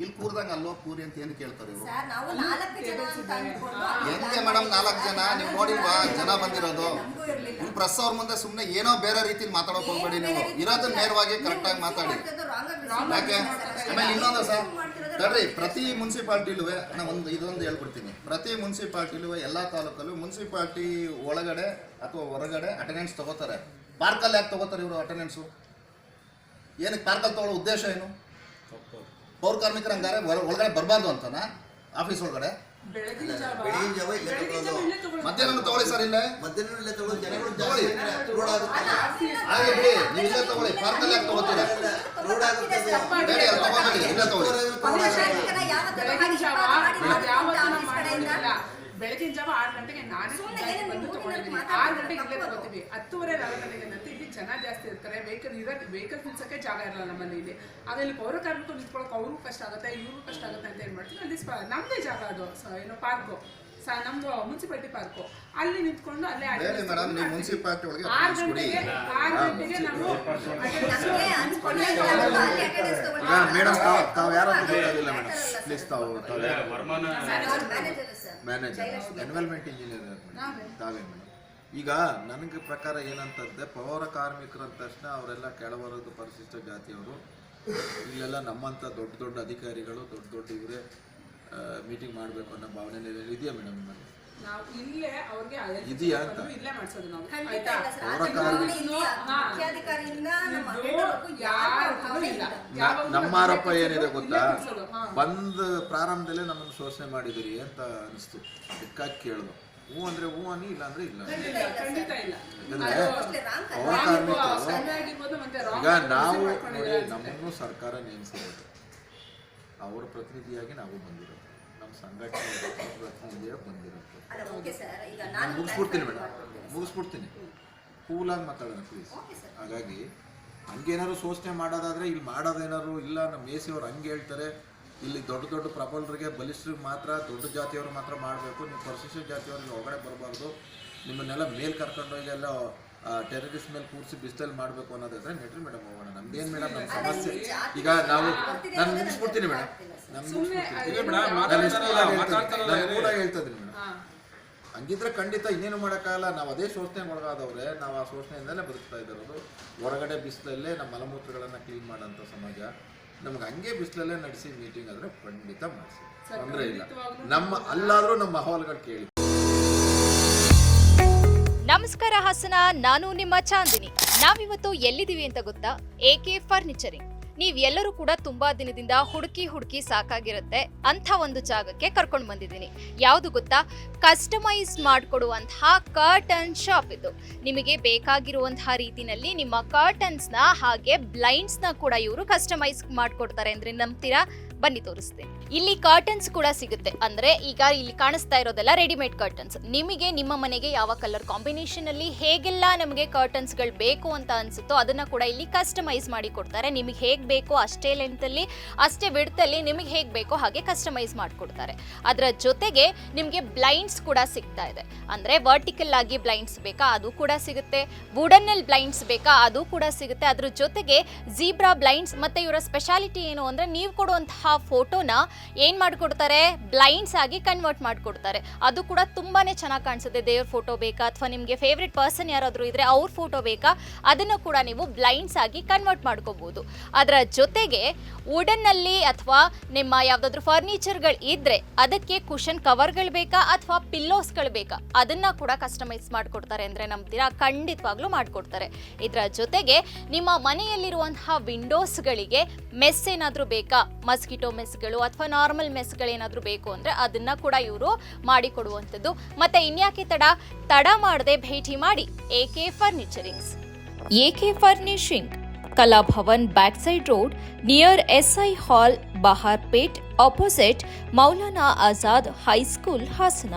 ಇಲ್ಲಿ ಕೂರ್ದಂಗ ಅಲ್ಲೋ ಕೂರಿ ಅಂತ ಏನು ಕೇಳ್ತಾರೆ ಇವರು? ಸರ್ ನಾವು 4 ಜನ ಅಂತ ಅಂದ್ಕೊಂಡು ಹೆಂಗೆ ಮೇಡಮ್ 4 ಜನ? ನೀವು ನೋಡಿಲ್ವಾ ಜನ ಬಂದಿರೋದು? ನಿಮ್ಮ ಪ್ರೆಸ್ ಅವ್ರ ಮುಂದೆ ಸುಮ್ಮನೆ ಏನೋ ಬೇರೆ ರೀತಿಲಿ ಮಾತಾಡೋಕೆ ಹೋಗ್ಬೇಡಿ. ನೀವು ಇರೋದನ್ನ ನೇರವಾಗಿ ಕರೆಕ್ಟಾಗಿ ಮಾತಾಡಿ. ಯಾಕೆ ಆಮೇಲೆ ಇನ್ನೊಂದು ಸರ್ ತಡ್ರಿ, ಪ್ರತಿ ಮುನ್ಸಿಪಾಲ್ಟಿಲೂ ನಾನು ಇದೊಂದು ಹೇಳ್ಬಿಡ್ತೀನಿ. ಪ್ರತಿ ಮುನ್ಸಿಪಾಲ್ಟಿಲೂ ಎಲ್ಲ ತಾಲೂಕಲ್ಲೂ ಮುನ್ಸಿಪಾಲ್ಟಿ ಒಳಗಡೆ ಅಥವಾ ಹೊರಗಡೆ ಅಟೆಂಡೆನ್ಸ್ ತಗೋತಾರೆ. ಪಾರ್ಕಲ್ಲಿ ಯಾಕೆ ತಗೋತಾರೆ ಇವರು ಅಟೆಂಡೆನ್ಸು? ಏನಕ್ಕೆ ಪಾರ್ಕಲ್ಲಿ ತಗೊಳ್ಳೋ ಉದ್ದೇಶ ಏನು? ಪೌರ ಕಾರ್ಮಿಕರು ಹಂಗಾರೆ ಒಳಗಡೆ ಬರಬಾರ್ದು ಅಂತನಾ ಆಫೀಸ್ ಒಳಗಡೆ? ಮಧ್ಯಾಹ್ನ ತಗೊಳ್ಳಿ ಸರ್, ಇಲ್ಲೇ ತಗೊಳ್ಳಿ. ಹಾಗೆ ಬಿಡಿ, ನೀವು ಇಲ್ಲೇ ತಗೊಳ್ಳಿ. ಪಾರ್ಕಲ್ಲಿ ಯಾಕೆ ತಗೋತೀರಾ? ಬೇಡ, ತಗೋಬೇಡಿ, ಇಲ್ಲೇ ತಗೊಳ್ಳಿ. ಬೆಳಗಿನ ಜಾವ 6 ಗಂಟೆಗೆ ನಾನೇ ಬಂದು ತಗೊಂಡಿದ್ದೀನಿ. 6 ಗಂಟೆಗೆ ಇಲ್ಲೇ ತಗೋತೀವಿ. 10:30 11 ಗಂಟೆಗೆ ನಂತರ ಇಲ್ಲಿ ಜನ ಜಾಸ್ತಿ ಇರ್ತಾರೆ. ವೆಹಿಕಲ್ ನಿಲ್ಸಕ್ಕೆ ಜಾಗ ಇರಲ್ಲ ನಮ್ಮಲ್ಲಿ. ಇಲ್ಲಿ ಆಗ ಇಲ್ಲಿ ಪೌರ ಕಾರ್ಮಿಕರು ನಿಂತ್ಕೊಳ್ಳೋಕೆ ಅವ್ರಿಗೂ ಕಷ್ಟ ಆಗುತ್ತೆ, ಇವ್ರಿಗೂ ಕಷ್ಟ ಆಗುತ್ತೆ ಅಂತ ಏನು ಮಾಡ್ತೀವಿ, ಅಲ್ಲಿ ನಮ್ಮದೇ ಜಾಗ ಅದು ಏನೋ ಪಾರ್ಕು, ನಮ್ದು ಮುನ್ಸಿಪಾಲಿಟಿ ಪಾರ್ಕು. ಅಲ್ಲಿ ನಿಂತ್ಕೊಂಡು ಅಲ್ಲೇ ಮೇಡಮ್ ನೀವು ಮುನ್ಸಿಪಾಲಿಟಿ ಒಳಗೆ 6 ಗಂಟೆಗೆ ನಾವು ಮೇಡಮ್ ತಾವು ಯಾರು ಅಂತ ಗೊತ್ತಾಗಿಲ್ಲ ಮೇಡಮ್. ಪ್ಲೀಸ್ ತಾವು ಮ್ಯಾನೇಜರ್ ಎನ್ವೈರನ್ಮೆಂಟ್ ಇಂಜಿನಿಯರ್ ತಾವೇ ಮೇಡಮ್. ಈಗ ನನಗೆ ಪ್ರಕಾರ ಏನಂತಂದ್ರೆ ಪೌರ ಕಾರ್ಮಿಕರು ಅಂದ ತಕ್ಷಣ ಅವರೆಲ್ಲ ಕೆಳವರ್ಗದ ಪರಿಶಿಷ್ಟ ಜಾತಿಯವರು. ಇಲ್ಲೆಲ್ಲ ನಮ್ಮಂಥ ದೊಡ್ಡ ದೊಡ್ಡ ಅಧಿಕಾರಿಗಳು ದೊಡ್ಡ ಇವರೇ ಮೀಟಿಂಗ್ ಮಾಡಬೇಕು ಅನ್ನೋ ಭಾವನೆ ಇದೆಯಾ ಮೇಡಮ್ ನಿಮ್ಮಲ್ಲಿ? ಇದೆಯಾ ಅಂತ ನಮ್ಮ ಆರೋಪ ಏನಿದೆ ಗೊತ್ತಾ? ಬಂದ್ ಪ್ರಾರಂಭದಲ್ಲೇ ನಮ್ಮನ್ನು ಶೋಷಣೆ ಮಾಡಿದಿರಿ ಅಂತ ಅನಿಸ್ತು. ಅದಕ್ಕಾಗಿ ಕೇಳಿದ್ರು. ಹ್ಞೂ ಅಂದ್ರೆ ಹ್ಞೂ ಅನ್ನಿ, ಇಲ್ಲ ಅಂದ್ರೆ ಇಲ್ಲ. ಯಾಕಂದ್ರೆ ಪೌರ ಕಾರ್ಮಿಕರು ಈಗ ನಾವು ನೋಡಿ, ನಮ್ಮನ್ನು ಸರ್ಕಾರ ನೇಮಿಸಿರೋದು, ಅವರ ಪ್ರತಿನಿಧಿಯಾಗಿ ನಾವು ಬಂದಿರೋದು, ನಮ್ಮ ಸಂಘಟನೆ ಪ್ರತಿನಿಧಿಯಾಗಿ ಬಂದಿರೋದು. ಮುಗಿಸ್ಬಿಡ್ತೀನಿ ಕೂಲಾಗಿ ಮಾತಾಡೋಣ ಪ್ಲೀಸ್. ಹಾಗಾಗಿ ಹಂಗೇನಾದ್ರು ಶೋಷಣೆ ಮಾಡೋದಾದ್ರೆ ಇಲ್ಲಿ ಮಾಡೋದೇನಾದ್ರು ಇಲ್ಲ. ನಮ್ಮ ಎ.ಸಿ ಅವ್ರು ಹಂಗೆ ಹೇಳ್ತಾರೆ, ಇಲ್ಲಿ ದೊಡ್ಡ ಪ್ರಬಲರಿಗೆ ಬಲಿಷ್ಠರಿಗೆ ಮಾತ್ರ, ದೊಡ್ಡ ಜಾತಿಯವರು ಮಾತ್ರ ಮಾಡಬೇಕು, ನೀವು ಪರಿಶಿಷ್ಟ ಜಾತಿಯವ್ರಿಗೆ ಹೊರಗಡೆ ಬರಬಾರ್ದು, ನಿಮ್ಮನ್ನೆಲ್ಲ ಮೇಲೆ ಕರ್ಕೊಂಡೋಗಿ ಎಲ್ಲ ಟೆರರಿಸ್ಟ್ ಮೇಲೆ ಕೂರಿಸಿ ಬಿಸಿಲಲ್ಲಿ ಮಾಡಬೇಕು ಅನ್ನೋದಾದ್ರೆ ನೆಟ್ರಿ ಮೇಡಮ್ ಹೋಗೋಣ. ನಮ್ದೇನು ಮೇಡಮ್ ನಮ್ಮ ಸಮಸ್ಯೆ ಈಗ ನಾನು ಮುಗಿಸ್ಬಿಡ್ತೀನಿ ಮೇಡಮ್. ಕೂಡ ಹೇಳ್ತಾ ಇದ್ದೀನಿ ಮೇಡಮ್. ಹಂಗಿದ್ರೆ ಖಂಡಿತ ಇನ್ನೇನು ಮಾಡೋಕ್ಕಾಗಲ್ಲ. ನಾವು ಅದೇ ಶೋಷಣೆಗೆ ಒಳಗಾದವ್ರೆ, ನಾವು ಆ ಶೋಷಣೆಯಿಂದಲೇ ಬದುಕ್ತಾ ಇರೋದು. ಹೊರಗಡೆ ಬಿಸಿಲಲ್ಲೇ ನಮ್ಮ ಮಲಮೂತ್ರಗಳನ್ನು ಕ್ಲೀನ್ ಮಾಡೋಂಥ ಸಮಾಜ. ನಮ್ಗೆ ಹಂಗೆ ಬಿಸಿಲಲ್ಲೇ ನಡೆಸಿ ಮೀಟಿಂಗ್ ಆದರೆ ಖಂಡಿತ ಮಾಡಿಸಿ, ತೊಂದರೆ ಇಲ್ಲ. ಅಲ್ಲಾದರೂ ನಮ್ಮ ಅಹವಾಲುಗಳು ಕೇಳಿ. ನಮಸ್ಕಾರ ಹಾಸನ, ನಾನು ನಿಮ್ಮ ಚಾಂದಿನಿ. ನಾವಿವತ್ತು ಎಲ್ಲಿದ್ದೀವಿ ಅಂತ ಗೊತ್ತಾ? AK ಫರ್ನಿಚರಿಂಗ್. ನೀವೆಲ್ಲರೂ ಕೂಡ ತುಂಬಾ ದಿನದಿಂದ ಹುಡುಕಿ ಸಾಕಾಗಿರುತ್ತೆ ಅಂತ ಒಂದು ಜಾಗಕ್ಕೆ ಕರ್ಕೊಂಡು ಬಂದಿದ್ದೀನಿ. ಯಾವುದು ಗೊತ್ತಾ? ಕಸ್ಟಮೈಸ್ ಮಾಡಿಕೊಡುವಂತಹ ಕರ್ಟನ್ ಶಾಪ್ ಇದು. ನಿಮಗೆ ಬೇಕಾಗಿರುವಂತಹ ರೀತಿನಲ್ಲಿ ನಿಮ್ಮ ಕರ್ಟನ್ಸ್ನ ಹಾಗೆ ಬ್ಲೈಂಡ್ಸ್ನ ಕೂಡ ಇವರು ಕಸ್ಟಮೈಸ್ ಮಾಡಿಕೊಡ್ತಾರೆ ಅಂದ್ರೆ ನಂಬ್ತೀರಾ? ಬನ್ನಿ ತೋರಿಸ್ತೀನಿ. ಇಲ್ಲಿ ಕರ್ಟನ್ಸ್ ಕೂಡ ಸಿಗುತ್ತೆ. ಅಂದ್ರೆ ಈಗ ಇಲ್ಲಿ ಕಾಣಿಸ್ತಾ ಇರೋದೆಲ್ಲ ರೆಡಿಮೇಡ್ ಕರ್ಟನ್ಸ್. ನಿಮಗೆ ನಿಮ್ಮ ಮನೆಗೆ ಯಾವ ಕಲರ್ ಕಾಂಬಿನೇಷನ್ ಅಲ್ಲಿ ಹೇಗೆಲ್ಲ ನಮಗೆ ಕರ್ಟನ್ಸ್ ಗಳು ಬೇಕು ಅಂತ ಅನ್ಸುತ್ತೋ ಅದನ್ನ ಕೂಡ ಇಲ್ಲಿ ಕಸ್ಟಮೈಸ್ ಮಾಡಿ ಕೊಡ್ತಾರೆ. ನಿಮಗೆ ಹೇಗ್ ಬೇಕೋ ಅಷ್ಟೇ ಲೆಂತ್ ಅಲ್ಲಿ, ಅಷ್ಟೇ ವಿಡ್ತ್ ಅಲ್ಲಿ, ನಿಮಗೆ ಹೇಗ್ ಬೇಕೋ ಹಾಗೆ ಕಸ್ಟಮೈಸ್ ಮಾಡಿಕೊಡ್ತಾರೆ. ಅದರ ಜೊತೆಗೆ ನಿಮಗೆ ಬ್ಲೈಂಡ್ಸ್ ಕೂಡ ಸಿಗ್ತಾ ಇದೆ. ಅಂದ್ರೆ ವರ್ಟಿಕಲ್ ಆಗಿ ಬ್ಲೈಂಡ್ಸ್ ಬೇಕಾ ಅದು ಕೂಡ ಸಿಗುತ್ತೆ, ವುಡನ್ ಅಲ್ಲಿ ಬ್ಲೈಂಡ್ಸ್ ಬೇಕಾ ಅದು ಕೂಡ ಸಿಗುತ್ತೆ. ಅದ್ರ ಜೊತೆಗೆ ಜೀಬ್ರಾ ಬ್ಲೈಂಡ್ಸ್. ಮತ್ತೆ ಇವರ ಸ್ಪೆಷಾಲಿಟಿ ಏನು ಅಂದ್ರೆ ನೀವು ಕೊಡುವಂತಹ ಫೋಟೋನ ಏನ್ ಮಾಡ್ಕೊಡ್ತಾರೆ, ಬ್ಲೈಂಡ್ಸ್ ಆಗಿ ಕನ್ವರ್ಟ್ ಮಾಡ್ಕೊಡ್ತಾರೆ. ಅದು ಕೂಡ ತುಂಬಾನೇ ಚೆನ್ನಾಗಿ ಕಾಣಿಸುತ್ತೆ. ದೇವ್ರ ಫೋಟೋ ಬೇಕಾ ಅಥವಾ ನಿಮ್ಗೆ ಫೇವ್ರೆಟ್ ಪರ್ಸನ್ ಯಾರಾದ್ರೂ ಇದ್ರೆ ಅವ್ರ ಫೋಟೋ ಬೇಕಾ, ಅದನ್ನು ಕೂಡ ನೀವು ಬ್ಲೈಂಡ್ಸ್ ಆಗಿ ಕನ್ವರ್ಟ್ ಮಾಡ್ಕೋಬಹುದು. ಅದರ ಜೊತೆಗೆ ವುಡನ್ ಅಲ್ಲಿ ಅಥವಾ ನಿಮ್ಮ ಯಾವ್ದಾದ್ರು ಫರ್ನಿಚರ್ಗಳು ಇದ್ರೆ ಅದಕ್ಕೆ ಕುಷನ್ ಕವರ್ಗಳು ಬೇಕಾ ಅಥವಾ ಪಿಲ್ಲೋಸ್ಗಳು ಬೇಕಾ, ಅದನ್ನ ಕೂಡ ಕಸ್ಟಮೈಸ್ ಮಾಡ್ಕೊಡ್ತಾರೆ ಅಂದ್ರೆ ನಂಬ್ತೀರಾ? ಖಂಡಿತವಾಗ್ಲೂ ಮಾಡ್ಕೊಡ್ತಾರೆ. ಇದರ ಜೊತೆಗೆ ನಿಮ್ಮ ಮನೆಯಲ್ಲಿರುವಂತಹ ವಿಂಡೋಸ್ಗಳಿಗೆ ಮೆಸ್ ಏನಾದ್ರೂ ಬೇಕಾ, ಮಸ್ಕಿಟೋ ಮೆಸ್ಗಳು ಅಥವಾ ನಾರ್ಮಲ್ ಮೆಸ್ಗಳೇನಾದ್ರೂ ಬೇಕು ಅಂದ್ರೆ ಅದನ್ನ ಕೂಡ ಇವರು ಮಾಡಿಕೊಡುವಂಥದ್ದು. ಮತ್ತೆ ಇನ್ಯಾಕೆ ತಡ ಮಾಡದೆ ಭೇಟಿ ಮಾಡಿ AK furnishings. AK furnishing, Kalabhavan back side road, near SI hall, Baharpet, opposite Maulana Azad high school, Hassan.